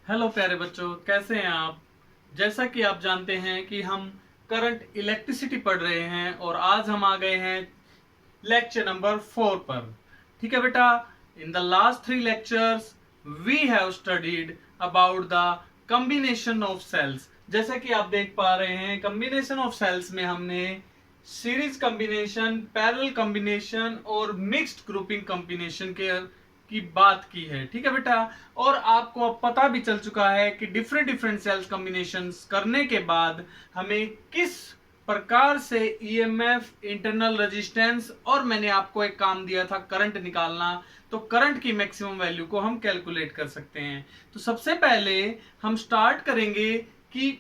Hello प्यारे बच्चों, कैसे हैं आप। जैसा कि आप जानते हैं कि हम करंट इलेक्ट्रिसिटी पढ़ रहे हैं और आज हम आ गए हैं लेक्चर नंबर 4 पर। ठीक है बेटा, in the last 3 lectures we have studied about the combination of cells. जैसा कि आप देख पा रहे हैं, कॉम्बिनेशन ऑफ सेल्स में हमने सीरीज कॉम्बिनेशन, पैरेलल कॉम्बिनेशन और मिक्स्ड ग्रुपिंग कॉम्बिनेशन की बात की है। ठीक है बेटा, और आपको अब पता भी चल चुका है कि डिफरेंट डिफरेंट सेल्स कॉम्बिनेशंस करने के बाद हमें किस प्रकार से ईएमएफ, इंटरनल रेजिस्टेंस और मैंने आपको एक काम दिया था करंट निकालना, तो करंट की मैक्सिमम वैल्यू को हम कैलकुलेट कर सकते हैं। तो सबसे पहले हम स्टार्ट करेंगे कि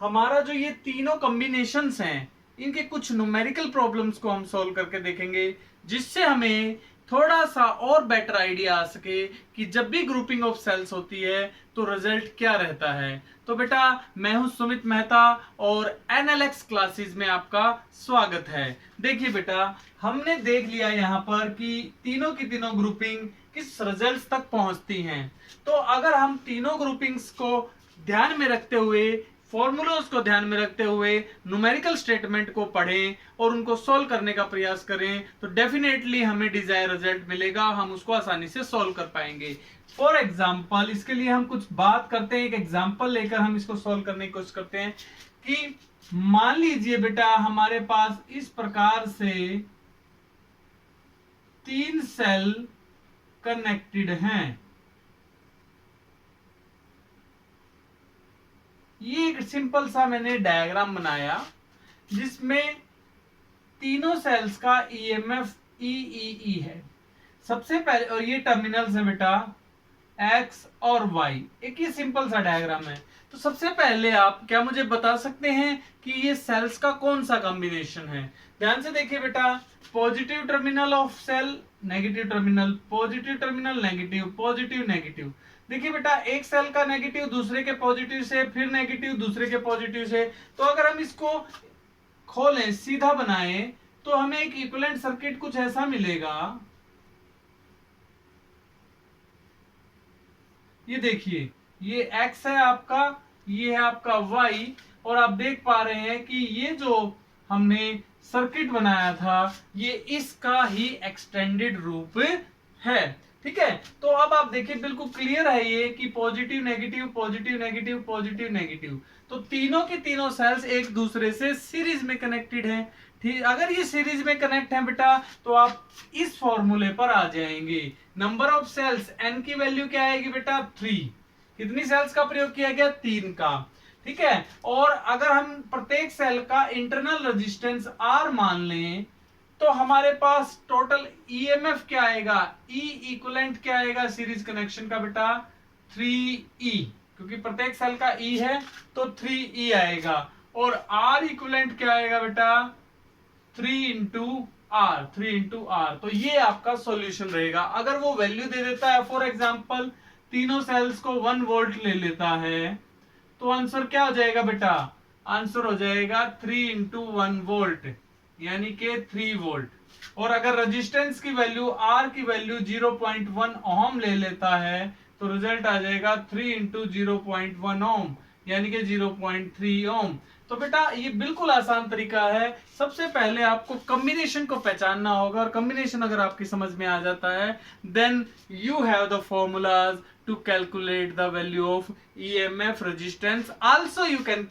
हमारा जो ये तीनों कॉम्बिनेशंस हैं इनके कुछ न्यूमेरिकल प्रॉब्लम्स को हम सॉल्व करके देखेंगे, जिससे हमें थोड़ा सा और बेटर आइडिया आ सके कि जब भी ग्रुपिंग ऑफ सेल्स होती है तो रिजल्ट क्या रहता है। तो बेटा, मैं हूं सुमित मेहता और एनएलएक्स क्लासेस में आपका स्वागत है। देखिए बेटा, हमने देख लिया यहाँ पर कि तीनों की तीनों ग्रुपिंग किस रिजल्ट्स तक पहुंचती हैं। तो अगर हम तीनों ग्रुपिंग्स को ध्यान में रखते हुए, फॉर्मूलाज को ध्यान में रखते हुए न्यूमेरिकल स्टेटमेंट को पढ़ें और उनको सॉल्व करने का प्रयास करें तो डेफिनेटली हमें डिजायर रिजल्ट मिलेगा, हम उसको आसानी से सॉल्व कर पाएंगे। फॉर एग्जाम्पल, इसके लिए हम कुछ बात करते हैं, एक एग्जाम्पल लेकर हम इसको सॉल्व करने की कोशिश करते हैं कि मान लीजिए बेटा हमारे पास इस प्रकार से 3 सेल कनेक्टेड हैं। ये एक सिंपल सा मैंने डायग्राम बनाया जिसमें तीनों सेल्स का ईएमएफ ई है। सबसे पहले, और ये टर्मिनल्स है बेटा एक्स और वाई, एक ये सिंपल सा डायग्राम है। तो सबसे पहले आप क्या मुझे बता सकते हैं कि ये सेल्स का कौन सा कॉम्बिनेशन है। ध्यान से देखिए बेटा, positive terminal of cell, negative terminal, positive terminal, negative, positive, negative. देखिए बेटा, एक सेल का नेगेटिव दूसरे के पॉजिटिव से, फिर नेगेटिव दूसरे के पॉजिटिव से। तो अगर हम इसको खोलें, सीधा बनाएं, तो हमें एक इक्विवेलेंट सर्किट कुछ ऐसा मिलेगा। ये देखिए, ये x है आपका, ये है आपका y, और आप देख पा रहे हैं कि ये जो हमने सर्किट बनाया था ये इसका ही एक्सटेंडेड रूप है। ठीक है, तो अब आप देखिए बिल्कुल क्लियर है ये कि positive negative, positive negative, positive negative, तो तीनों की तीनों सेल्स एक दूसरे से सीरीज में कनेक्टेड हैं। ठीक, अगर ये सीरीज में कनेक्ट है बेटा तो आप इस फॉर्मूले पर आ जाएंगे। नंबर ऑफ सेल्स n की वैल्यू क्या आएगी बेटा 3। कितनी सेल्स का प्रयोग किया गया 3 का। ठीक है, और अगर हम प्रत्येक सेल का इंटरनल रेजिस्टेंस R मान लें तो हमारे पास टोटल ईएमएफ क्या आएगा, ई इक्विवेलेंट क्या आएगा सीरीज कनेक्शन का बेटा 3E, क्योंकि प्रत्येक सेल का E है तो 3E आएगा। और R इक्विवेलेंट क्या आएगा बेटा 3 इंटू आर, 3 इंटू आर। तो ये आपका सॉल्यूशन रहेगा। अगर वो वैल्यू दे देता है, फॉर एग्जांपल तीनों सेल्स को 1 वोल्ट ले लेता है, तो आंसर क्या हो जाएगा बेटा, आंसर हो जाएगा 3 इंटू 1 वोल्ट, यानी कि 3 वोल्ट। और अगर रेजिस्टेंस की वैल्यू, आर की वैल्यू 0.1 ओम ले लेता है तो रिजल्ट आ जाएगा 3 इंटू 0.1 ओम, यानी कि 0.3 ओम। तो बेटा ये बिल्कुल आसान तरीका है। सबसे पहले आपको कॉम्बिनेशन को पहचानना होगा, और कॉम्बिनेशन अगर आपकी समझ में आ जाता है then you have the formulas to calculate the value of EMF, resistance, also you can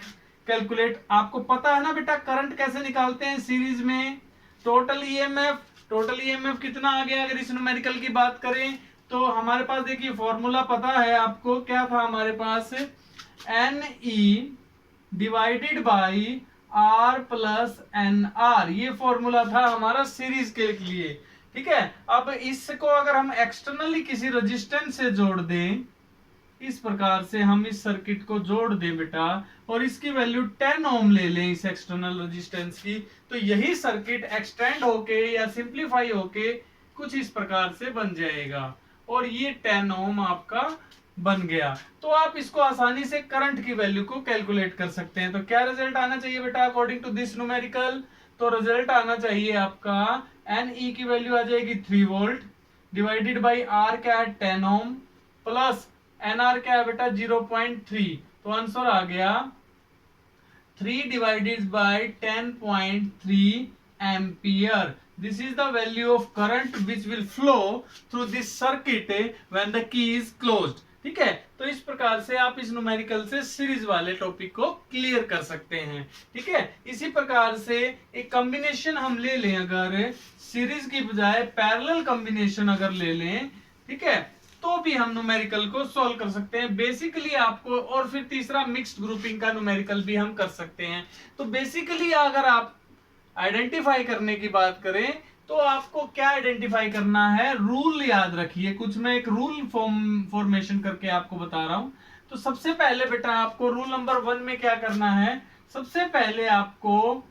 calculate. आपको पता है ना बेटा करंट कैसे निकालते हैं सीरीज में, टोटल ईएमएफ। टोटल ईएमएफ कितना आ गया, अगर इस न्यूमेरिकल की बात करें तो हमारे पास देखिए फॉर्मूला पता है आपको, क्या था हमारे पास, N E divided by R plus N R, ये फॉर्मूला था हमारा सीरीज के लिए। ठीक है, अब इसको अगर हम एक्सटर्नली किसी रेजिस्टेंस से जोड़ दें, इस प्रकार से हम इस सर्किट को जोड़ दें बेटा, और इसकी वैल्यू 10 ओम ले लें इस एक्सटर्नल रेजिस्टेंस की, तो यही सर्किट एक्सटेंड होके या सिंप्लीफाई होके कुछ इस प्रकार से बन जाएगा, और ये 10 ओम आपका बन गया। तो आप इसको आसानी से करंट की वैल्यू को कैलकुलेट कर सकते हैं। तो क्या रिजल्ट आना चाहिए बेटा अकॉर्डिंग टू दिस न्यूमेरिकल, तो रिजल्ट आना चाहिए आपका एन ई की वैल्यू आ जाएगी 3 वोल्ट डिवाइडेड बाई आर क्या है 10 ओम, प्लस एनआर क्या है बेटा 0.3, तो आंसर आ गया 3 divided by 10.3 ampere. This is the value of current which will flow through this circuit when the key is closed. ठीक है, तो इस प्रकार से आप इस न्यूमेरिकल से सीरीज वाले टॉपिक को क्लियर कर सकते हैं। ठीक है, इसी प्रकार से एक कॉम्बिनेशन हम ले लें, अगर सीरीज की बजाय पैरेलल कॉम्बिनेशन अगर ले लें, ठीक है, तो भी हम न्यूमेरिकल को सॉल्व कर सकते हैं बेसिकली आपको। और फिर तीसरा मिक्स्ड ग्रुपिंग का न्यूमेरिकल भी हम कर सकते हैं। तो बेसिकली अगर आप आइडेंटिफाई करने की बात करें तो आपको क्या आइडेंटिफाई करना है, रूल याद रखिए। कुछ मैं एक रूल फॉर्मेशन करके आपको बता रहा हूं। तो सबसे पहले बेटा आपको रूल नंबर 1 में क्या करना है, सबसे पहले आपको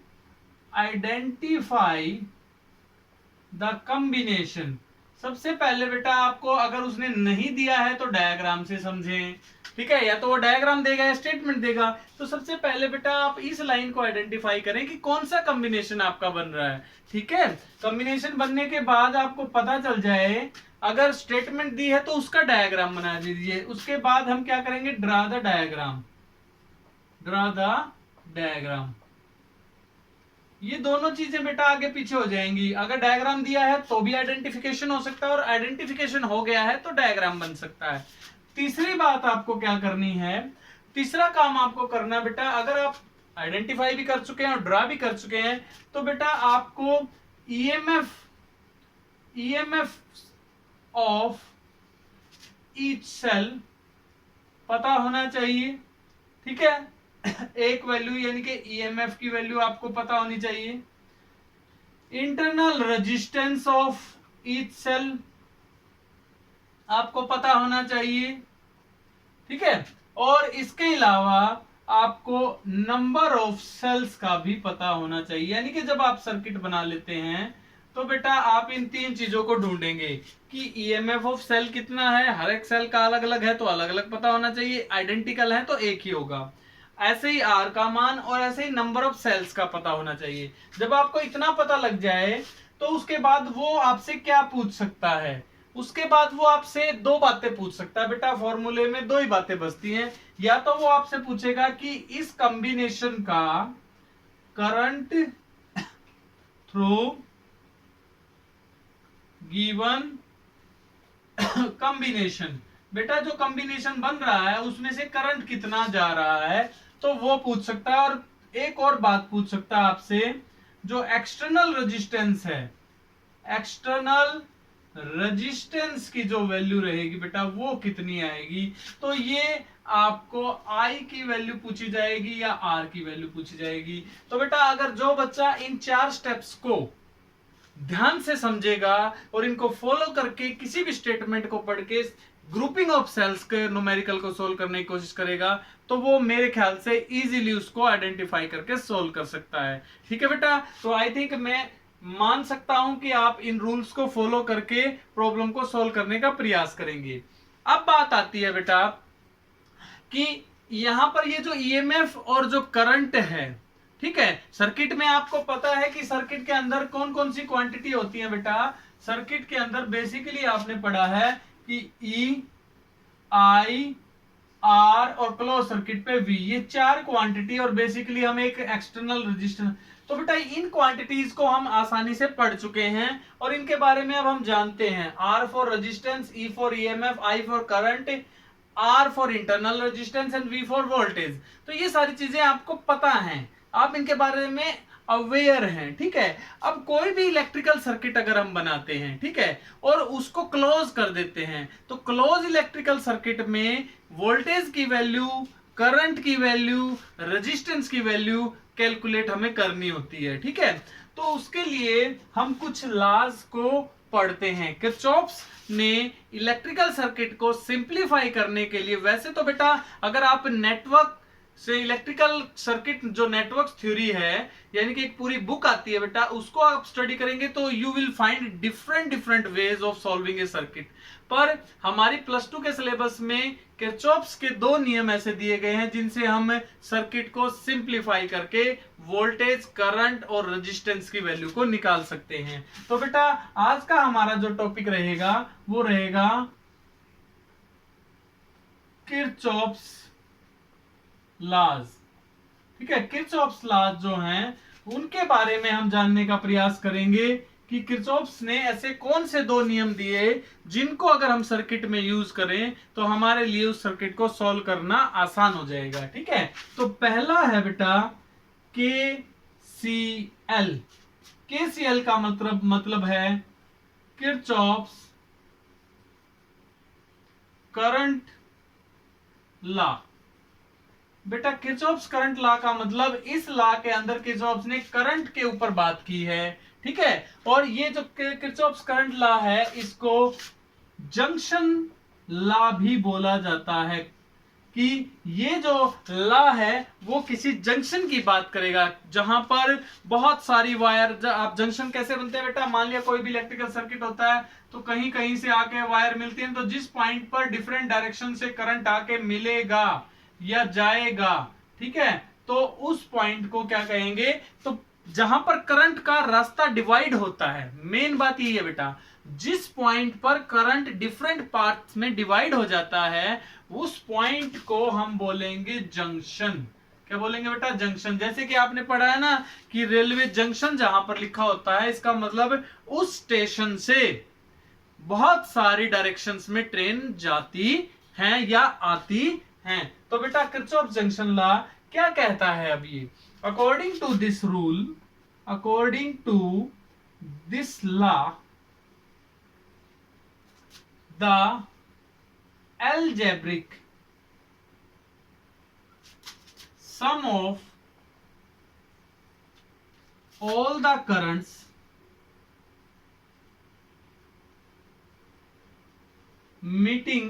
आइडेंटिफाई द कॉम्बिनेशन। सबसे पहले बेटा आपको अगर उसने नहीं दिया है तो डायग्राम से समझें। ठीक है, या तो वो डायग्राम देगा या स्टेटमेंट देगा। तो सबसे पहले बेटा आप इस लाइन को आइडेंटिफाई करें कि कौन सा कॉम्बिनेशन आपका बन रहा है। ठीक है, कॉम्बिनेशन बनने के बाद आपको पता चल जाए, अगर स्टेटमेंट दी है तो उसका डायग्राम बना दीजिए। उसके बाद हम क्या करेंगे, draw the diagram. Draw the diagram, ये दोनों चीजें बेटा आगे पीछे हो जाएंगी। अगर डायग्राम दिया है तो भी आइडेंटिफिकेशन हो सकता है, और आइडेंटिफिकेशन हो गया है तो डायग्राम बन सकता है। तीसरी बात आपको क्या करनी है, तीसरा काम आपको करना है बेटा, अगर आप आइडेंटिफाई भी कर चुके हैं और ड्रा भी कर चुके हैं, तो बेटा आपको ईएमएफ ऑफ ईच सेल पता होना चाहिए। ठीक है, एक वैल्यू यानी कि ईएमएफ की वैल्यू आपको पता होनी चाहिए। Internal resistance of each cell आपको पता होना चाहिए। ठीक है, और इसके अलावा आपको नंबर ऑफ सेल्स का भी पता होना चाहिए। यानी कि जब आप सर्किट बना लेते हैं तो बेटा आप इन तीन चीजों को ढूंढेंगे कि ईएमएफ ऑफ सेल कितना है, हर एक सेल का अलग अलग है तो अलग अलग पता होना चाहिए, आइडेंटिकल है तो एक ही होगा, ऐसे ही आर का मान और ऐसे ही नंबर ऑफ सेल्स का पता होना चाहिए। जब आपको इतना पता लग जाए तो उसके बाद वो आपसे क्या पूछ सकता है, उसके बाद वो आपसे दो बातें पूछ सकता है बेटा। फॉर्मूले में दो ही बातें बचती हैं, या तो वो आपसे पूछेगा कि इस कॉम्बिनेशन का करंट थ्रू गिवन कॉम्बिनेशन, बेटा जो कॉम्बिनेशन बन रहा है उसमें से करंट कितना जा रहा है, तो वो पूछ सकता है। और एक और बात पूछ सकता है आपसे, जो एक्सटर्नल रेजिस्टेंस है, एक्सटर्नल रेजिस्टेंस की जो वैल्यू रहेगी बेटा वो कितनी आएगी। तो ये आपको I की वैल्यू पूछी जाएगी या R की वैल्यू पूछी जाएगी। तो बेटा अगर जो बच्चा इन चार स्टेप्स को ध्यान से समझेगा और इनको फॉलो करके किसी भी स्टेटमेंट को पढ़ के ग्रुपिंग ऑफ सेल्स के न्यूमेरिकल को सोल्व करने की कोशिश करेगा, तो वो मेरे ख्याल से इजीली उसको आइडेंटिफाई करके सोल्व कर सकता है। ठीक है बेटा, तो आई थिंक मैं मान सकता हूं कि आप इन रूल्स को फॉलो करके प्रॉब्लम को सोल्व करने का प्रयास करेंगे। अब बात आती है बेटा कि यहां पर ये जो ईएमएफ और जो करंट है, ठीक है, सर्किट में आपको पता है कि सर्किट के अंदर कौन कौन सी क्वांटिटी होती है बेटा। सर्किट के अंदर बेसिकली आपने पढ़ा है कि ई, आई, आर और क्लोज सर्किट पे वी, ये चार क्वांटिटी, और बेसिकली हम एक एक्सटर्नल रेजिस्टेंस। तो बेटा इन क्वांटिटीज को हम आसानी से पढ़ चुके हैं और इनके बारे में अब हम जानते हैं। R for resistance, E for EMF, I for current, R for internal resistance and V for voltage. तो ये सारी चीजें आपको पता हैं, आप इनके बारे में अवेयर हैं। ठीक है, अब कोई भी इलेक्ट्रिकल सर्किट अगर हम बनाते हैं, ठीक है, और उसको क्लोज कर देते हैं, तो क्लोज इलेक्ट्रिकल सर्किट में वोल्टेज की वैल्यू, करंट की वैल्यू, रेजिस्टेंस की वैल्यू कैलकुलेट हमें करनी होती है। ठीक है, तो उसके लिए हम कुछ लॉज को पढ़ते हैं। किरचॉफ्स ने इलेक्ट्रिकल सर्किट को सिंप्लीफाई करने के लिए, वैसे तो बेटा अगर आप नेटवर्क से इलेक्ट्रिकल सर्किट जो नेटवर्क थ्योरी है, यानी कि एक पूरी बुक आती है बेटा, उसको आप स्टडी करेंगे तो you will find different ways of solving A circuit. पर हमारी +2 के सिलेबस में किरचॉफ्स के दो नियम ऐसे दिए गए हैं जिनसे हम सर्किट को सिंप्लीफाई करके वोल्टेज, करंट और रेजिस्टेंस की वैल्यू को निकाल सकते हैं। तो बेटा आज का हमारा जो टॉपिक रहेगा वो रहेगा किरचॉफ्स लॉज। ठीक है, किरचॉफ्स लॉज जो हैं उनके बारे में हम जानने का प्रयास करेंगे कि किरचॉफ्स ने ऐसे कौन से दो नियम दिए जिनको अगर हम सर्किट में यूज करें तो हमारे लिए उस सर्किट को सॉल्व करना आसान हो जाएगा। ठीक है, तो पहला है बेटा KCL। KCL का मतलब है किरचॉफ्स करंट लॉ। बेटा किरचॉफ्स करंट लॉ का मतलब इस लॉ के अंदर किरचॉफ्स ने करंट के ऊपर बात की है। ठीक है, और ये जो किरचॉफ्स करंट लॉ है इसको जंक्शन लॉ भी बोला जाता है कि ये जो लॉ है वो किसी जंक्शन की बात करेगा जहां पर बहुत सारी वायर। आप जंक्शन कैसे बनते हैं बेटा, मान लिया कोई भी इलेक्ट्रिकल सर्किट होता है तो कहीं कहीं से आके वायर मिलती है, तो जिस पॉइंट पर डिफरेंट डायरेक्शन से करंट आके मिलेगा या जाएगा, ठीक है, तो उस पॉइंट को क्या कहेंगे, तो जहां पर करंट का रास्ता डिवाइड होता है। मेन बात यही है बेटा, जिस पॉइंट पर करंट डिफरेंट पार्ट्स में डिवाइड हो जाता है उस पॉइंट को हम बोलेंगे जंक्शन। क्या बोलेंगे बेटा, जंक्शन। जैसे कि आपने पढ़ा है ना कि रेलवे जंक्शन जहां पर लिखा होता है इसका मतलब उस स्टेशन से बहुत सारी डायरेक्शंस में ट्रेन जाती हैं या आती हैं। तो बेटा किरचॉफ जंक्शन लॉ क्या कहता है अब ये, according to this rule, according to this law the algebraic sum of all the currents meeting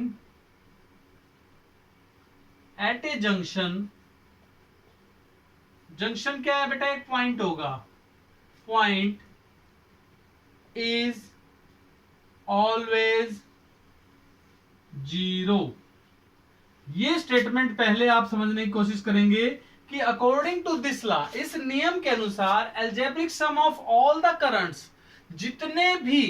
at a junction, junction क्या है बेटा, एक पॉइंट होगा, पॉइंट इज ऑलवेज जीरो। ये स्टेटमेंट पहले आप समझने की कोशिश करेंगे कि अकॉर्डिंग टू दिस लॉ, इस नियम के अनुसार algebraic sum of all the currents, जितने भी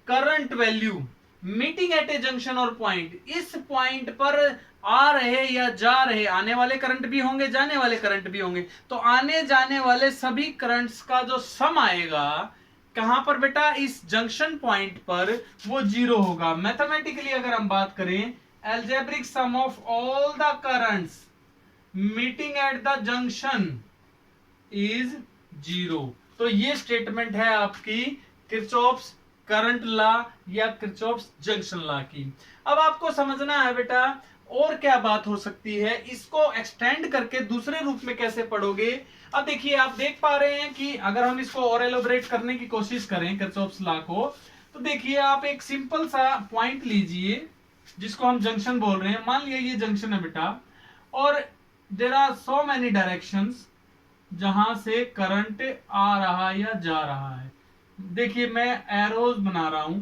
current value meeting at A junction और पॉइंट, इस पॉइंट पर आ रहे या जा रहे, आने वाले करंट भी होंगे जाने वाले करंट भी होंगे, तो आने जाने वाले सभी करंट्स का जो सम आएगा कहां पर बेटा, इस जंक्शन पॉइंट पर, वो जीरो होगा। मैथमेटिकली अगर हम बात करें, algebraic sum of all the currents meeting at the junction is zero. तो ये स्टेटमेंट है आपकी किरचॉफ्स करंट लॉ या किरचॉफ्स जंक्शन लॉ की। अब आपको समझना है बेटा और क्या बात हो सकती है, इसको एक्सटेंड करके दूसरे रूप में कैसे पढ़ोगे। अब देखिए, आप देख पा रहे हैं कि अगर हम इसको और एलोबरेट करने की कोशिश करें किरचॉफ्स लॉ को, तो देखिए आप एक सिंपल सा पॉइंट लीजिए जिसको हम जंक्शन बोल रहे हैं। मान लिया ये जंक्शन है बेटा, और there are so many directions जहां से करंट आ रहा या जा रहा है। देखिए मैं एरोज बना रहा हूं,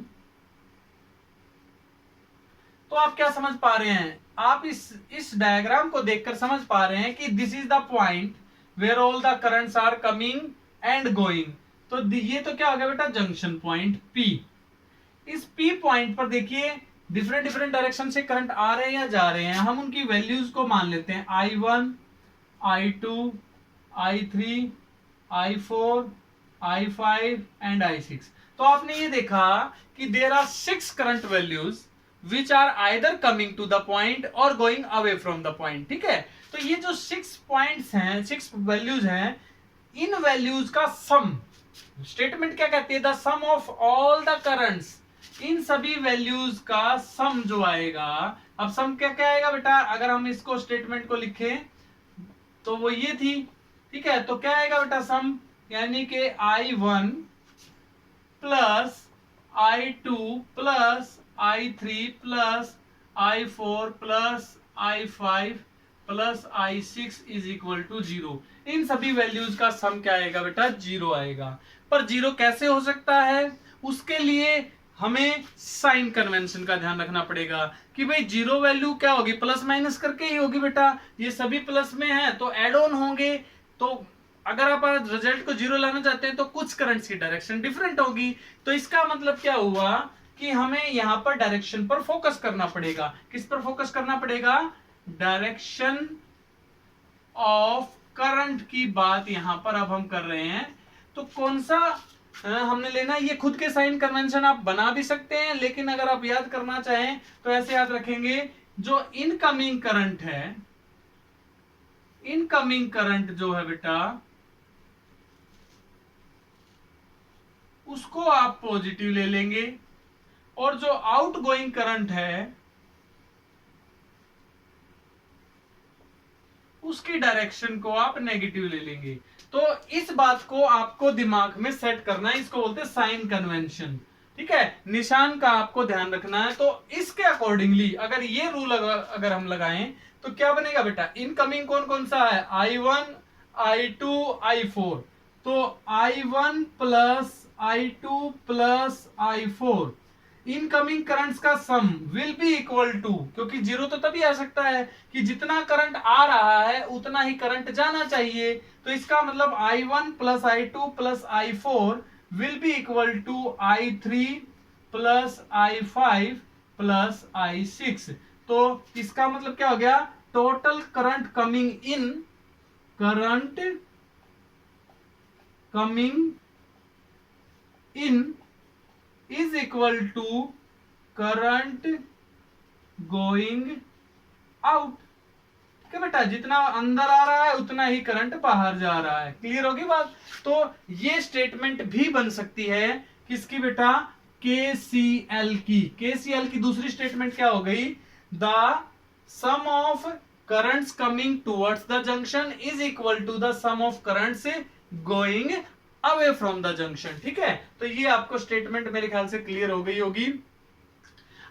तो आप क्या समझ पा रहे हैं, आप इस डायग्राम को देखकर समझ पा रहे हैं कि this is the point where all the currents are coming and going. तो ये तो क्या हो गया बेटा, जंक्शन पॉइंट P। इस P पॉइंट पर देखिए डिफरेंट डिफरेंट डायरेक्शन से करंट आ रहे हैं या जा रहे हैं, हम उनकी वैल्यूज को मान लेते हैं I1, I2, I3, I4, I5 and I6। तो आपने ये देखा कि there are 6 current values which are either coming to the point or going away from the point। ठीक है, तो ये जो 6 पॉइंट्स हैं, 6 वैल्यूज हैं, इन वैल्यूज का सम, स्टेटमेंट क्या कहती है, the sum of all the currents, इन सभी वैल्यूज का सम जो आएगा। अब सम क्या क्या आएगा बेटा, अगर हम इसको स्टेटमेंट को लिखें तो वो ये थी। ठीक है, तो क्या आएगा बेटा सम, यानी कि I1 plus I2 plus I3 plus I4 plus I5 plus I6 is equal to 0। इन सभी वैल्यूज का सम क्या आएगा बेटा, 0 आएगा। पर 0 कैसे हो सकता है, उसके लिए हमें साइन कन्वेंशन का ध्यान रखना पड़ेगा कि भाई 0 वैल्यू क्या होगी, प्लस माइनस करके ही होगी बेटा। ये सभी प्लस में है तो एड ऑन होंगे, तो अगर आप रिजल्ट को 0 लाना चाहते हैं तो कुछ करंट्स की डायरेक्शन डिफरेंट होगी। तो इसका मतलब क्या हुआ कि हमें यहां पर डायरेक्शन पर फोकस करना पड़ेगा। किस पर फोकस करना पड़ेगा? डायरेक्शन ऑफ करंट की बात यहां पर अब हम कर रहे हैं। तो कौन सा हमने लेना है? ये खुद के साइन कन्वेंशन आप बना भी सकते हैं, लेकिन अगर आप याद करना चाहें तो ऐसे याद रखेंगे, जो इनकमिंग करंट है, इनकमिंग करंट जो है बेटा, उसको आप पॉजिटिव ले लेंगे, और जो आउटगोइंग करंट है उसकी डायरेक्शन को आप नेगेटिव ले लेंगे। तो इस बात को आपको दिमाग में सेट करना है, इसको बोलते हैं साइन कन्वेंशन। ठीक है, निशान का आपको ध्यान रखना है। तो इसके अकॉर्डिंगली अगर ये रूल अगर हम लगाएं तो क्या बनेगा बेटा? इनकमिंग कौन कौन सा है? I1, I2, I4। तो I1 plus I2 plus I4, incoming currents का सम विल बी इक्वल टू, क्योंकि जीरो तो तभी आ सकता है कि जितना करंट आ रहा है उतना ही करंट जाना चाहिए। तो इसका मतलब I1 plus I2 plus I4 will be equal to I3 plus I5 plus I6। तो इसका मतलब क्या हो गया? Total current coming in, current coming in is equal to current going out। क्या बेटा? जितना अंदर आ रहा है उतना ही करंट बाहर जा रहा है। क्लियर होगी बात? तो ये स्टेटमेंट भी बन सकती है किसकी बेटा? KCL की। KCL की दूसरी स्टेटमेंट क्या हो गई? The sum of currents coming towards the junction is equal to the sum of currents going away from the junction. ठीक है, तो ये आपको स्टेटमेंट मेरे ख्याल से क्लियर हो गई होगी।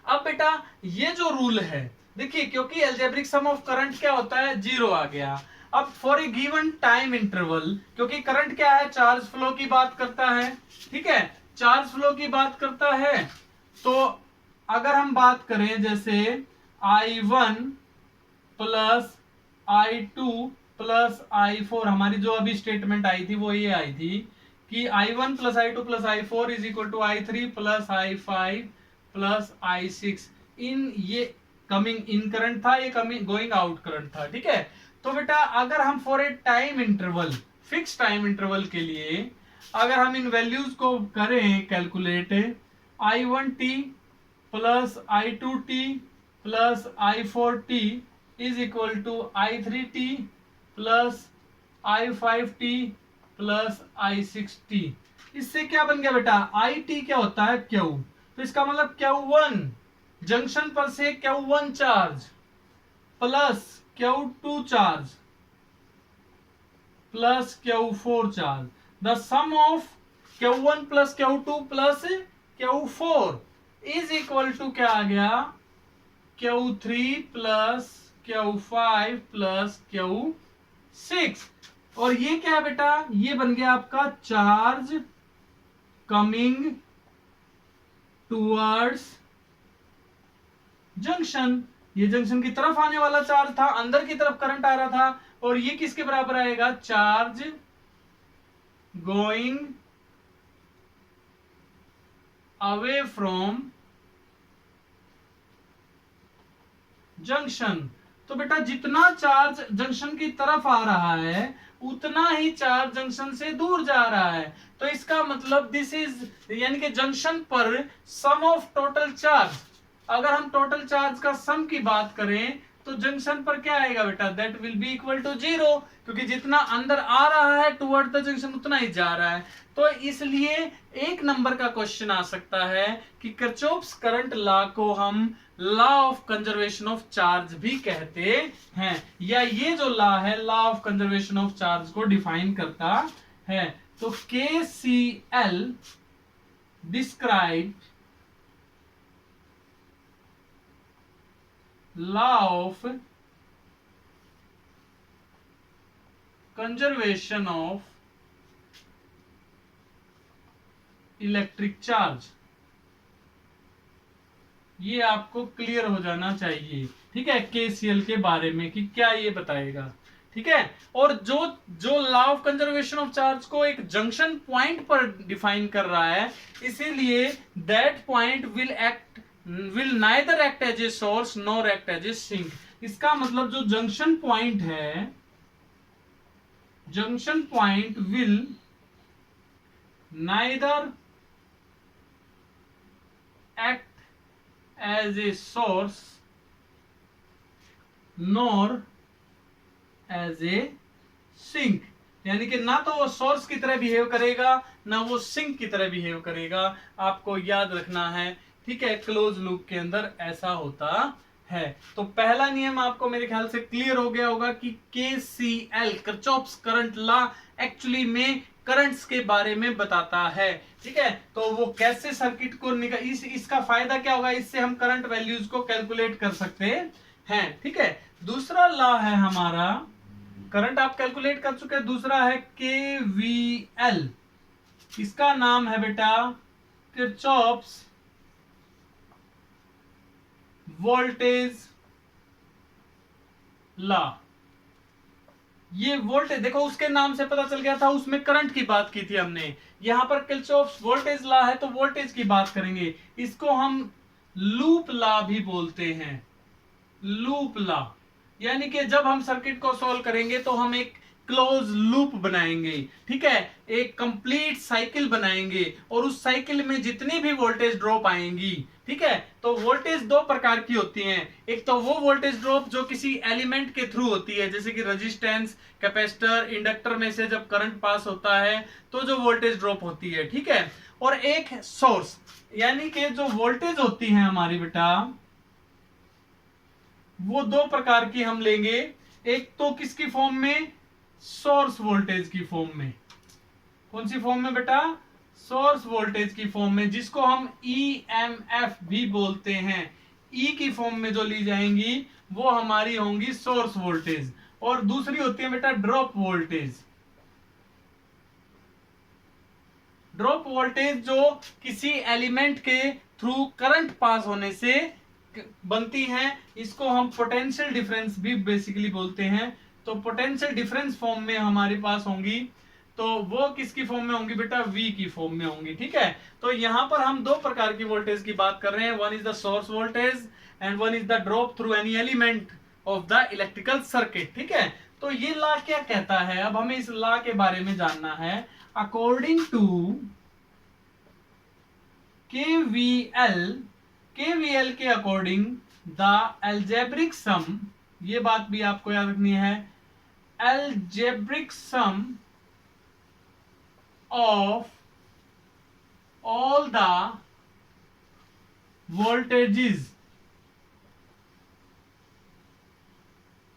अब बेटा ये जो रूल है, देखिए, क्योंकि एल्जेब्रिक सम ऑफ करंट क्या होता है? जीरो आ गया। अब for a given time interval, क्योंकि करंट क्या है? चार्ज फ्लो की बात करता है। ठीक है, चार्ज फ्लो की बात करता है। तो अगर हम बात करें जैसे I1 plus I2 plus I4, हमारी जो अभी स्टेटमेंट आई थी वो ये आई थी कि I1 plus I2 plus I4 is equal to I3 plus I5 plus I6। इन ये कमिंग इन करंट था, ये कमिंग गोइंग आउट करंट था। ठीक है, तो बेटा अगर हम for a time interval, fix time interval के लिए अगर हम इन वैल्यूज को करें calculate, I1t plus I2t plus I4t is equal to I3t plus I5t plus I6t। इससे क्या बन गया बेटा? IT क्या होता है? Q। तो इसका मतलब Q1 जंक्शन पर से Q1 charge plus Q2 charge plus Q4 charge, the sum of Q1 plus Q2 plus Q4 is equal to क्या आ गया? Q3 plus Q5 plus Q6। और ये क्या है बेटा? ये बन गया आपका चार्ज कमिंग टुवर्ड्स जंक्शन। ये जंक्शन की तरफ आने वाला चार्ज था, अंदर की तरफ करंट आ रहा था, और ये किसके बराबर आएगा? Charge going away from junction. तो बेटा जितना चार्ज जंक्शन की तरफ आ रहा है उतना ही चार्ज जंक्शन से दूर जा रहा है। तो इसका मतलब दिस इज, यानी कि जंक्शन पर सम ऑफ टोटल चार्ज, अगर हम टोटल चार्ज का सम की बात करें तो जंक्शन पर क्या आएगा बेटा? That will be equal to zero, क्योंकि जितना अंदर आ रहा है टुवर्ड द जंक्शन उतना ही जा रहा है। तो इसलिए एक नंबर का क्वेश्चन आ सकता है कि किरचॉफ्स करंट लॉ को हम law of conservation of charge भी कहते हैं, या ये जो लॉ है law of conservation of charge को डिफाइन करता है। तो KCL describe law of conservation of electric charge. ये आपको क्लियर हो जाना चाहिए। ठीक है, KCL के बारे में कि क्या ये बताएगा। ठीक है। और जो जो law of conservation of charge को एक जंक्शन पॉइंट पर डिफाइन कर रहा है, इसीलिए that point will neither act as a source nor act as a sink. इसका मतलब जो जंक्शन पॉइंट है, junction point will neither act as a source nor as a sink, यानी कि ना तो वो सोर्स की तरह बिहेव करेगा ना वो सिंक की तरह बिहेव करेगा। आपको याद रखना है, ठीक है। क्लोज लूप के अंदर ऐसा होता है। तो पहला नियम आपको मेरे ख्याल से क्लियर हो गया होगा कि KCL Kirchhoff's current law actually में करंट्स के बारे में बताता है, ठीक है। तो वो कैसे सर्किट को इसका फायदा क्या होगा, इससे हम करंट वैल्यूज को कैलकुलेट कर सकते हैं, ठीक है। दूसरा लॉ है हमारा, करंट आप कैलकुलेट कर चुके हैं, दूसरा है KVL। इसका नाम है बेटा किरचॉफ्स वोल्टेज लॉ। ये वोल्टेज देखो, उसके नाम से पता चल गया था, उसमें करंट की बात की थी हमने। यहां पर किरचॉफ्स वोल्टेज लॉ है तो वोल्टेज की बात करेंगे। इसको हम लूप लॉ भी बोलते हैं, लूप लॉ। यानी कि जब हम सर्किट को सॉल्व करेंगे तो हम एक क्लोज लूप बनाएंगे, ठीक है, एक कंप्लीट साइकिल बनाएंगे, और उस साइकिल में जितनी भी वोल्टेज ड्रॉप आएंगी, ठीक है। तो वोल्टेज दो प्रकार की होती हैं, एक तो वो वोल्टेज ड्रॉप जो किसी एलिमेंट के थ्रू होती है, जैसे कि रेजिस्टेंस, कैपेसिटर, इंडक्टर में से जब करंट पास होता है तो जो वोल्टेज ड्रॉप होती है, ठीक है। और एक सोर्स, यानी कि जो वोल्टेज होती है हमारी बेटा, वो दो प्रकार की हम लेंगे। एक तो किसकी फॉर्म में, सोर्स वोल्टेज की फॉर्म में। कौन सी फॉर्म में बेटा, सोर्स वोल्टेज की फॉर्म में, जिसको हम EMF भी बोलते हैं। E की फॉर्म में जो ली जाएंगी वो हमारी होंगी सोर्स वोल्टेज, और दूसरी होती है बेटा ड्रॉप वोल्टेज। ड्रॉप वोल्टेज जो किसी एलिमेंट के थ्रू करंट पास होने से बनती हैं, इसको हम पोटेंशियल डिफरेंस भी बेसिकली बोलते हैं। तो पोटेंशियल डिफरेंस फॉर्म में हमारे पास होंगी, तो वो किसकी फॉर्म में होंगी बेटा, V की फॉर्म में होंगी, ठीक है। तो यहां पर हम दो प्रकार की वोल्टेज की बात कर रहे हैं, one is the source voltage and one is the drop through any element of the electrical circuit, ठीक है। तो ये लॉ क्या कहता है, अब हमें इस लॉ के बारे में जानना है। अकॉर्डिंग टू KVL के अकॉर्डिंग द अलजेब्रिक सम, ये बात भी आपको याद रखनी है, algebraic sum of all the voltages,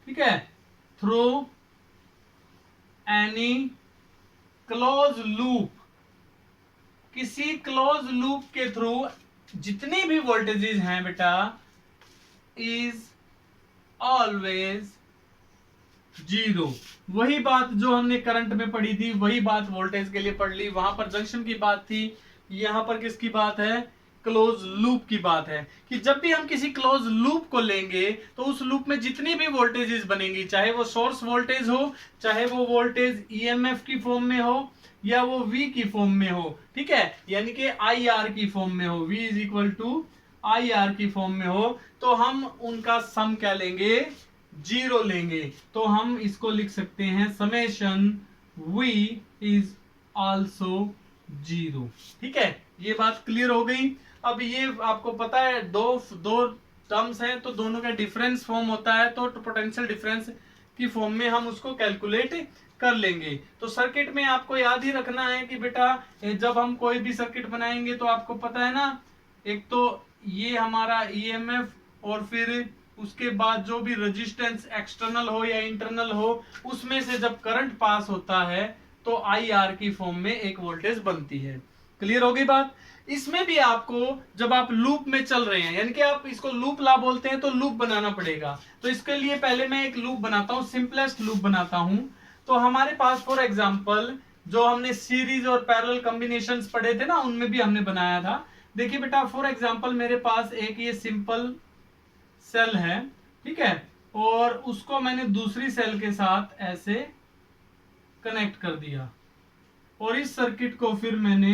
ठीक है, थ्रू एनी क्लोज लूप, किसी क्लोज लूप के थ्रू जितनी भी वोल्टेजेस हैं बेटा, इज ऑलवेज जीरो। वही बात जो हमने करंट में पढ़ी थी, वही बात वोल्टेज के लिए पढ़ ली। वहां पर जंक्शन की बात थी, यहां पर किसकी बात है, क्लोज लूप की बात है, कि जब भी हम किसी क्लोज लूप को लेंगे तो उस लूप में जितनी भी वोल्टेजेस बनेंगी, चाहे वो सोर्स वोल्टेज हो, चाहे वो वोल्टेज EMF की फॉर्म में हो, या वो V की फॉर्म में हो, ठीक है, यानी कि IR की फॉर्म में हो, V is equal to IR की फॉर्म में हो, तो हम उनका सम क्या लेंगे, जीरो लेंगे। तो हम इसको लिख सकते हैं summation V is also zero, ठीक है। ये बात क्लियर हो गई। अब ये आपको पता है दो टर्म्स हैं, तो दोनों का डिफरेंस फॉर्म होता है, तो पोटेंशियल डिफरेंस की फॉर्म में हम उसको कैलकुलेट कर लेंगे। तो सर्किट में आपको याद ही रखना है कि बेटा जब हम कोई भी सर्किट बनाएंगे तो आपको पता है ना, एक तो ये हमारा EMF, और फिर उसके बाद जो भी रेजिस्टेंस एक्सटर्नल हो या इंटरनल हो, उसमें से जब करंट पास होता है तो IR की फॉर्म में एक वोल्टेज बनती है। क्लियर हो गई बात। इसमें भी आपको जब आप लूप में चल रहे हैं, यानी कि आप इसको लूप लॉ बोलते हैं, तो लूप बनाना पड़ेगा। तो इसके लिए पहले मैं एक लूप बनाता हूं, सिंपलेस्ट लूप बनाता हूं। तो हमारे पास फॉर एग्जांपल जो हमने सीरीज और पैरेलल कॉम्बिनेशंस पढ़े थे ना, उनमें भी हमने बनाया था। देखिए बेटा, फॉर एग्जांपल मेरे पास एक ये सिंपल सेल है, ठीक है, और उसको मैंने दूसरी सेल के साथ ऐसे कनेक्ट कर दिया और इस सर्किट को फिर मैंने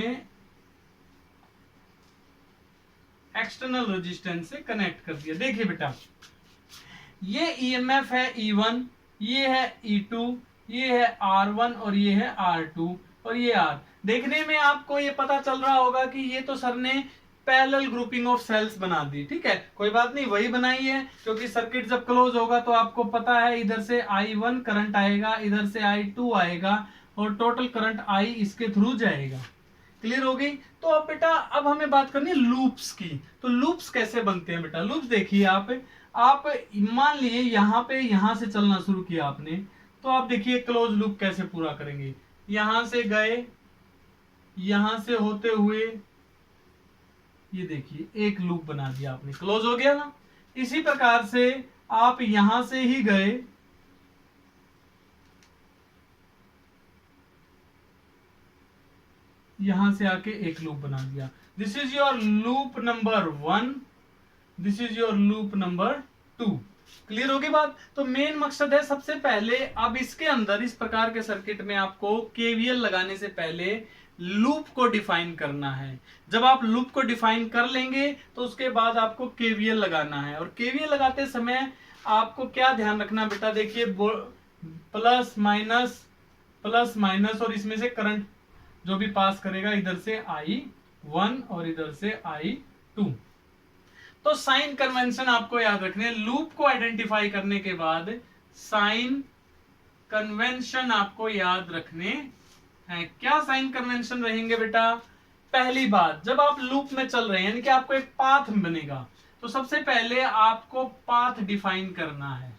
एक्सटर्नल रेजिस्टेंस से कनेक्ट कर दिया। देखिए बेटा, ये ईएमएफ है E1, ये है E2, ये है R1 और ये है R2 और ये R। देखने में आपको ये पता चल रहा होगा कि ये तो सर ने पैरेलल ग्रुपिंग ऑफ सेल्स बना दी। ठीक है, कोई बात नहीं, वही बनाई है, क्योंकि सर्किट जब क्लोज होगा तो आपको पता है इधर से I1 करंट आएगा, इधर से I2 आएगा और टोटल करंट I इसके थ्रू जाएगा। क्लियर हो गई? तो अब बेटा, अब हमें बात करनी है लूप्स की। तो लूप्स कैसे बनते हैं बेटा? लूप्स देखिए, आप मान लिए यहां से चलना शुरू किया आपने, तो आप देखिए क्लोज लूप कैसे पूरा करेंगे। यहां से गए, यहां से होते हुए, ये देखिए एक लूप बना दिया आपने, क्लोज हो गया ना। इसी प्रकार से आप यहां से ही गए, यहां से आके एक लूप बना दिया। This is your loop number 1, this is your loop number 2। Clear होगी बात? तो मेन मकसद है सबसे पहले, अब इसके अंदर इस प्रकार के सर्किट में आपको केवीएल लगाने से पहले लूप को डिफाइन करना है। जब आप लूप को डिफाइन कर लेंगे तो उसके बाद आपको केवीएल लगाना है। और केवीएल लगाते समय आपको क्या ध्यान रखना बेटा? देखिए, प्लस माइनस और इसमें से करंट जो भी पास करेगा, इधर से I1 और इधर से I2। तो साइन कन्वेंशन आपको याद रखने हैं। लूप को आइडेंटिफाई करने के बाद साइन कन्वेंशन आपको याद रखने हैं। क्या साइन कन्वेंशन रहेंगे बेटा? पहली बात, जब आप लूप में चल रहे हैं, यानी कि आपको एक पाथ बनेगा, तो सबसे पहले आपको पाथ डिफाइन करना है।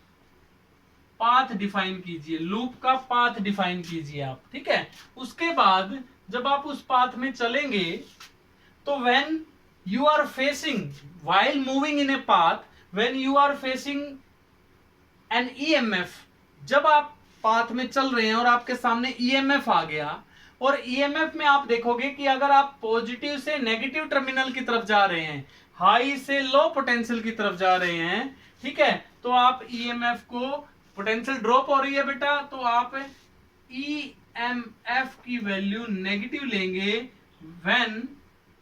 पाथ डिफाइन कीजिए, लूप का पाथ डिफाइन कीजिए आप। ठीक है, उसके बाद जब आप उस पाथ में चलेंगे तो when you are facing, while moving in a path, when you are facing an EMF, जब आप पाथ में चल रहे हैं और आपके सामने EMF आ गया, और EMF में आप देखोगे कि अगर आप पॉजिटिव से नेगेटिव टर्मिनल की तरफ जा रहे हैं, हाई से लो पोटेंशियल की तरफ जा रहे हैं, ठीक है, तो आप EMF को, पोटेंशियल ड्रॉप हो रही है बेटा, तो आप EMF की वैल्यू नेगेटिव लेंगे। व्हेन,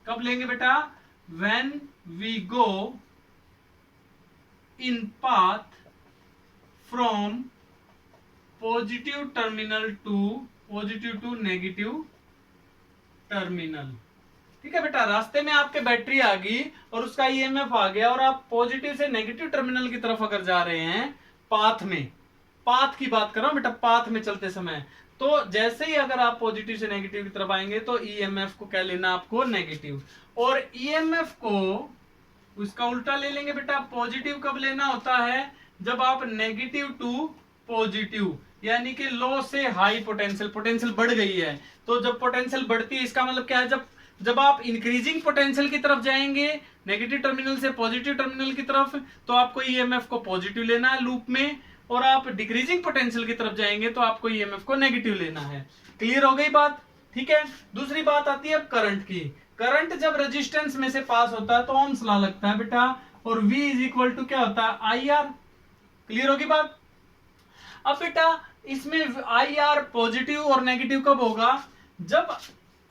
कब लेंगे बेटा? When we go in path from positive terminal to negative terminal। ठीक है बेटा, रास्ते में आपके बैटरी आ गई और उसका ईएमएफ आ गया और आप पॉजिटिव से नेगेटिव टर्मिनल की तरफ अगर जा रहे हैं पाथ में, पाथ की बात कर रहा हूं बेटा, पाथ में चलते समय, तो जैसे ही अगर आप पॉजिटिव से नेगेटिव की तरफ आएंगे तो ईएमएफ को क्या लेना आपको? नेगेटिव। और ईएमएफ को उसका उल्टा ले लेंगे बेटा। पॉजिटिव कब लेना होता है? जब आप नेगेटिव टू पॉजिटिव, यानी कि लो से हाई पोटेंशियल बढ़ गई है। तो जब पोटेंशियल बढ़ती है, इसका मतलब क्या है? जब आप इंक्रीजिंग पोटेंशियल की तरफ जाएंगे, नेगेटिव टर्मिनल से पॉजिटिव टर्मिनल की तरफ, तो आपको ईएमएफ को पॉजिटिव लेना है लूप में, और आप डिक्रीजिंग पोटेंशियल की तरफ जाएंगे तो आपको ईएमएफ को नेगेटिव लेना है। क्लियर हो गई बात? ठीक है, दूसरी बात आती है अब करंट की। करंट जब रेजिस्टेंस में से पास होता है तो ओम्स लॉ लगता है बेटा, और V इज इक्वल टू क्या होता है? IR। क्लियर होगी बात? अब बेटा, इसमें IR पॉजिटिव और नेगेटिव कब होगा? जब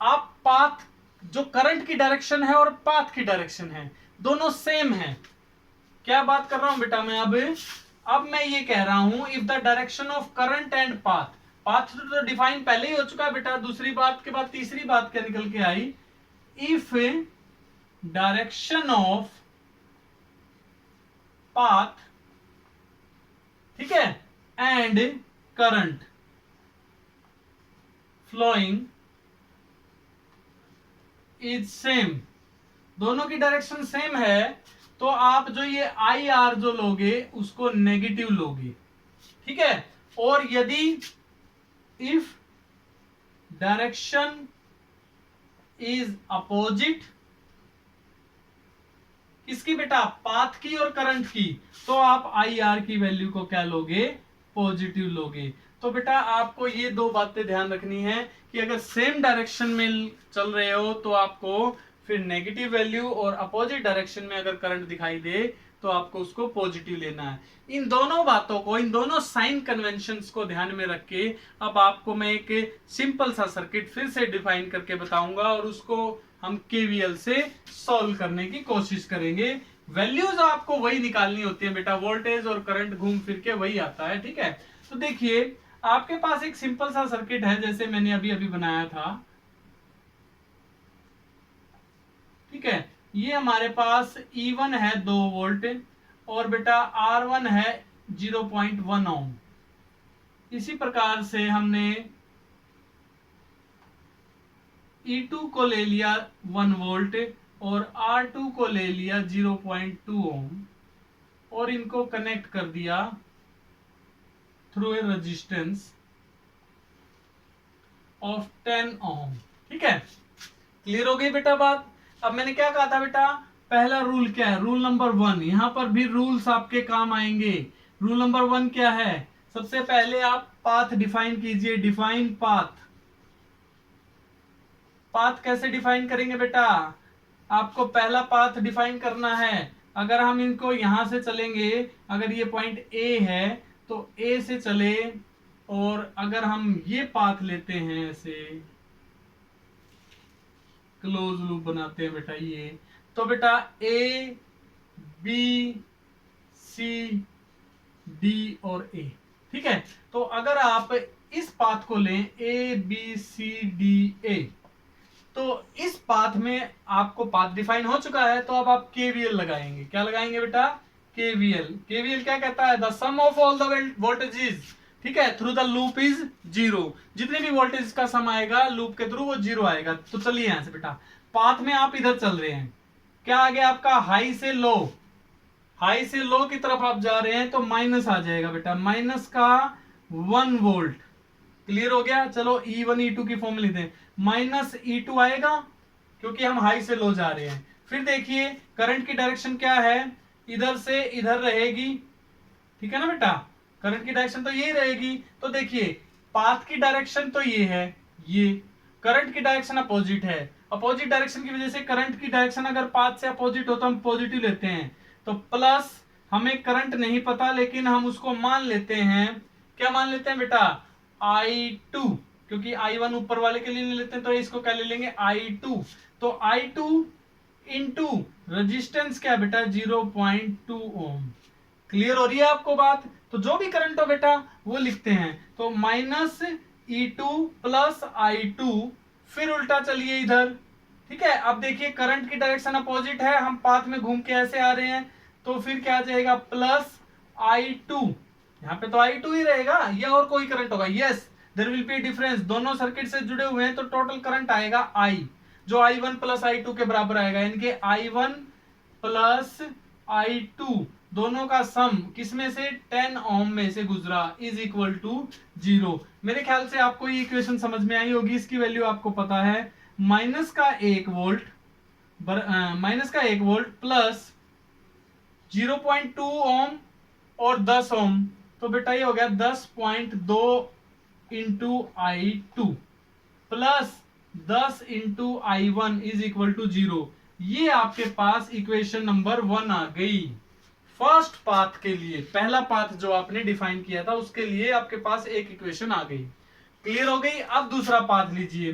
आप पाथ, जो करंट की डायरेक्शन है और पाथ की डायरेक्शन है, दोनों सेम है। क्या बात कर रहा हूं बेटा मैं? अब मैं ये कह रहा हूं, if the direction of current and path, path तो डिफाइन पहले ही हो चुका है बेटा। दूसरी बात के बाद तीसरी बात क्या निकल के आई? इफ डायरेक्शन ऑफ पाथ, ठीक है, and current following is same, दोनों की डायरेक्शन सेम है, तो आप जो ये IR जो लोगे उसको नेगेटिव लोगे। ठीक है, और यदि इफ डायरेक्शन इज अपोजिट, किसकी बेटा? पाथ की और करंट की, तो आप IR की वैल्यू को क्या लोगे? पॉजिटिव लोगे। तो बेटा आपको ये दो बातें ध्यान रखनी है कि अगर सेम डायरेक्शन में चल रहे हो तो आपको फिर नेगेटिव वैल्यू, और अपोजिट डायरेक्शन में अगर करंट दिखाई दे तो आपको उसको पॉजिटिव लेना है। इन दोनों बातों को, इन दोनों साइन कन्वेंशंस को ध्यान में रख के अब आपको मैं एक सिंपल सा सर्किट फिर से डिफाइन करके बताऊंगा और उसको हम केवीएल से सॉल्व करने की कोशिश करेंगे। वैल्यूज आपको वही निकालनी होती है बेटा, वोल्टेज और करंट घूम फिर के वही आता है, ठीक है। तो देखिए आपके पास एक सिंपल सा सर्किट है जैसे मैंने अभी अभी बनाया था, ठीक है। ये हमारे पास E1 है 2 वोल्ट और बेटा R1 है 0.1 ओम। इसी प्रकार से हमने E2 को ले लिया 1 वोल्ट और R2 को ले लिया 0.2 ओम और इनको कनेक्ट कर दिया थ्रू ए रेजिस्टेंस ऑफ 10 ओम, ठीक है। क्लियर हो गई बेटा बात। अब मैंने क्या कहा था बेटा, पहला रूल क्या है, रूल नंबर 1। यहां पर भी रूल्स आपके काम आएंगे। रूल नंबर 1 क्या है, सबसे पहले आप पाथ डिफाइन कीजिए। Define path. पाथ कैसे डिफाइन करेंगे बेटा, आपको पहला पाथ डिफाइन करना है। अगर हम इनको यहां से चलेंगे, अगर ये पॉइंट ए है तो ए से चले, और अगर हम ये पाथ लेते हैं ऐसे क्लोज लूप बनाते हैं बेटा ये, तो बेटा ए बी सी डी और ए, ठीक है। तो अगर आप इस पाथ को लें A B C D A, तो इस पाथ में आपको पाथ डिफाइन हो चुका है, तो अब आप केवीएल लगाएंगे। क्या लगाएंगे बेटा, केवीएल। केवीएल क्या कहता है, the sum of all the voltages, ठीक है, थ्रू द लूप इज 0। जितने भी वोल्टेज का सम आएगा लूप के थ्रू वो 0 आएगा। तो चलिए यहां से बेटा, पाथ में आप इधर चल रहे हैं, क्या आ गया आपका, हाई से लो। हाई से लो की तरफ आप जा रहे हैं तो माइनस आ जाएगा बेटा, माइनस का 1 वोल्ट। क्लियर हो गया। चलो E1 E2 की फॉर्म लिखते हैं, माइनस E2 आएगा क्योंकि हम हाई से लो जा रहे हैं। फिर देखिए करंट की डायरेक्शन क्या है, इधर से इधर रहेगी, ठीक है ना बेटा, करंट की डायरेक्शन तो यही रहेगी। तो देखिए पाथ की डायरेक्शन तो ये है, ये करंट की डायरेक्शन अपोजिट है। अपोजिट डायरेक्शन की वजह से करंट की डायरेक्शन अगर पाथ से अपोजिट हो तो हम पॉजिटिव लेते हैं। तो प्लस, हमें करंट नहीं पता लेकिन हम उसको मान लेते हैं, क्या मान लेते हैं बेटा, I2, क्योंकि I1 ऊपर वाले के लिए नहीं लेते हैं तो इसको क्या ले लेंगे, I2। तो I2 इंटू रेजिस्टेंस क्या बेटा, 0.2 ओम। क्लियर हो रही है आपको बात। तो जो भी करंट हो बेटा वो लिखते हैं। तो माइनस E2 प्लस I2, फिर उल्टा चलिए इधर, ठीक है। अब देखिए करंट की डायरेक्शन अपोजिट है, हम पाथ में घूम के ऐसे आ रहे हैं, तो फिर क्या आ जाएगा, प्लस I2। यहाँ पे तो I2 ही रहेगा या और कोई करंट होगा, yes there will be difference. दोनों सर्किट से जुड़े हुए हैं तो टोटल करंट आएगा I, जो I1 प्लस I2 के बराबर आएगा। इनके I1 प्लस I2 दोनों का सम किसमें से, 10 ओम में से गुजरा, इज इक्वल टू 0। मेरे ख्याल से आपको ये इक्वेशन समझ में आई होगी। इसकी वैल्यू आपको पता है, माइनस का 1 वोल्ट प्लस 0.2 ओम और 10 ओम, तो बेटा ये हो गया 10.2 into I2 plus 10 into I1 is equal to 0। ये आपके पास इक्वेशन नंबर 1 आ गई। फर्स्ट पाथ के लिए, पहला पाथ जो आपने डिफाइन किया था उसके लिए आपके पास एक इक्वेशन आ गई। क्लियर हो गई। अब दूसरा पाथ लीजिए।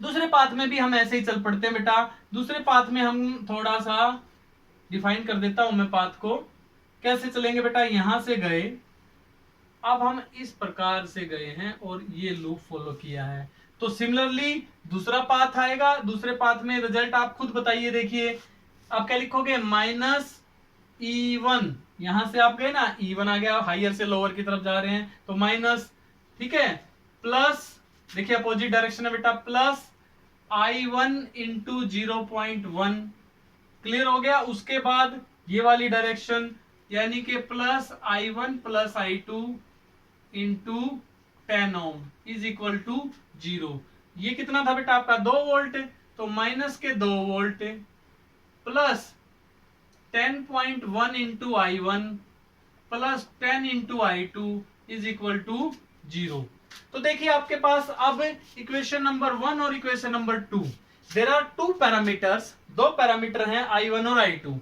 दूसरे पाथ में भी हम ऐसे ही चल पड़ते हैं बेटा। दूसरे पाथ में हम थोड़ा सा डिफाइन कर देता हूं मैं पाथ को। कैसे चलेंगे बेटा, यहां से गए, अब हम इस प्रकार से गए हैं और ये लूप फॉलो किया है, तो सिमिलरली दूसरा पाथ आएगा। दूसरे पाथ में रिजल्ट आप खुद बताइए। देखिए आप क्या लिखोगे, माइनस E1, यहां से आप गए ना, E1 आ गया, हायर से लोअर की तरफ जा रहे हैं तो माइनस, ठीक है, प्लस, देखिए अपोजिट डायरेक्शन है बेटा, प्लस I1 इंटू 0.1। क्लियर हो गया। उसके बाद ये वाली डायरेक्शन यानी कि plus I1 plus I2 into 10 ohm is equal to 0। ये कितना था बेटा आपका, 2 वोल्ट, तो माइनस के 2 volt plus 10.1 into I1 plus 10 into I2 is equal to 0। तो देखिए आपके पास अब इक्वेशन नंबर 1 और equation number 2, there are 2 parameters, 2 parameter हैं I1 और I2,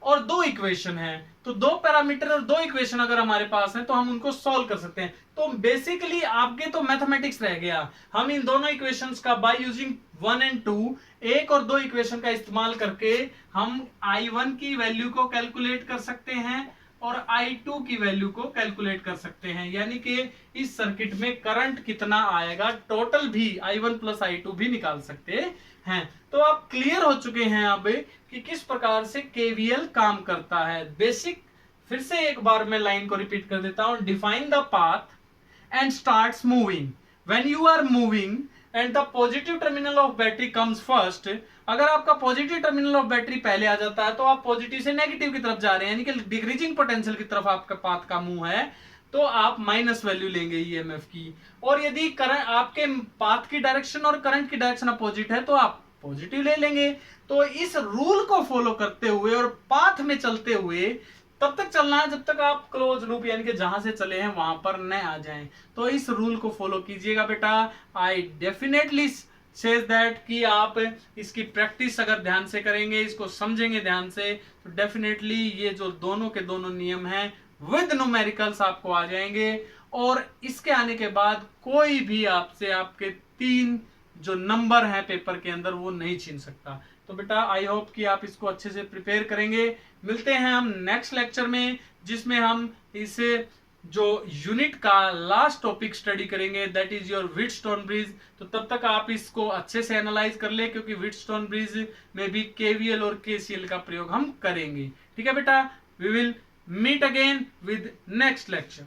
और दो इक्वेशन है, तो दो पैरामीटर और दो इक्वेशन अगर हमारे पास है तो हम उनको सॉल्व कर सकते हैं। तो बेसिकली आपके तो मैथमेटिक्स रह गया, हम इन दोनों इक्वेशंस का बाय यूजिंग 1 एंड 2 एक और दो इक्वेशन का इस्तेमाल करके हम I1 की वैल्यू को कैलकुलेट कर सकते हैं और I2 की वैल्यू को कैलकुलेट कर सकते हैं, यानी कि इस सर्किट में करंट कितना आएगा टोटल भी I1 प्लस I2 भी निकाल सकते हैं। तो आप क्लियर हो चुके हैं अब कि किस प्रकार से KVL काम करता है। बेसिक फिर से एक बार मैं लाइन को रिपीट कर देता हूं, define the path and starts moving. When you are moving and the positive terminal of battery comes first, अगर आपका पॉजिटिव टर्मिनल ऑफ बैटरी पहले आ जाता है तो आप पॉजिटिव से नेगेटिव की तरफ जा रहे हैं, यानी कि डिक्रीजिंग पोटेंशियल की तरफ आपका पाथ का मूव है, तो आप माइनस वैल्यू लेंगे ईएमएफ की। और यदि करंट आपके पाथ की डायरेक्शन और करंट की डायरेक्शन अपोजिट है तो आप पॉजिटिव ले लेंगे। तो इस रूल को फॉलो करते हुए और पाथ में चलते हुए तब तक चलना है जब तक आप क्लोज लूप यानी कि जहां से चले हैं वहां पर न आ जाएं। तो इस रूल को फॉलो कीजिएगा बेटा। आई डेफिनेटली सेज दैट कि आप इसकी प्रैक्टिस अगर ध्यान से करेंगे, इसको समझेंगे ध्यान से, तो डेफिनेटली ये जो दोनों के दोनों नियम हैं विद न्यूमेरिकल्स आपको आ जाएंगे। और इसके आने के बाद कोई भी आपसे आपके 3 जो नंबर हैं पेपर के अंदर वो नहीं छीन सकता। तो बेटा आई होप कि आप इसको अच्छे से प्रिपेयर करेंगे। मिलते हैं हम नेक्स्ट लेक्चर में जिसमें हम इस जो यूनिट का लास्ट टॉपिक स्टडी करेंगे, that is your Wheatstone bridge. तो तब तक आप इसको अच्छे से एनालाइज कर ले, क्योंकि व्हीटस्टोन ब्रिज में भी केवीएल और केसीएल का प्रयोग हम करेंगे। ठीक है बेटा, we will meet again with next lecture.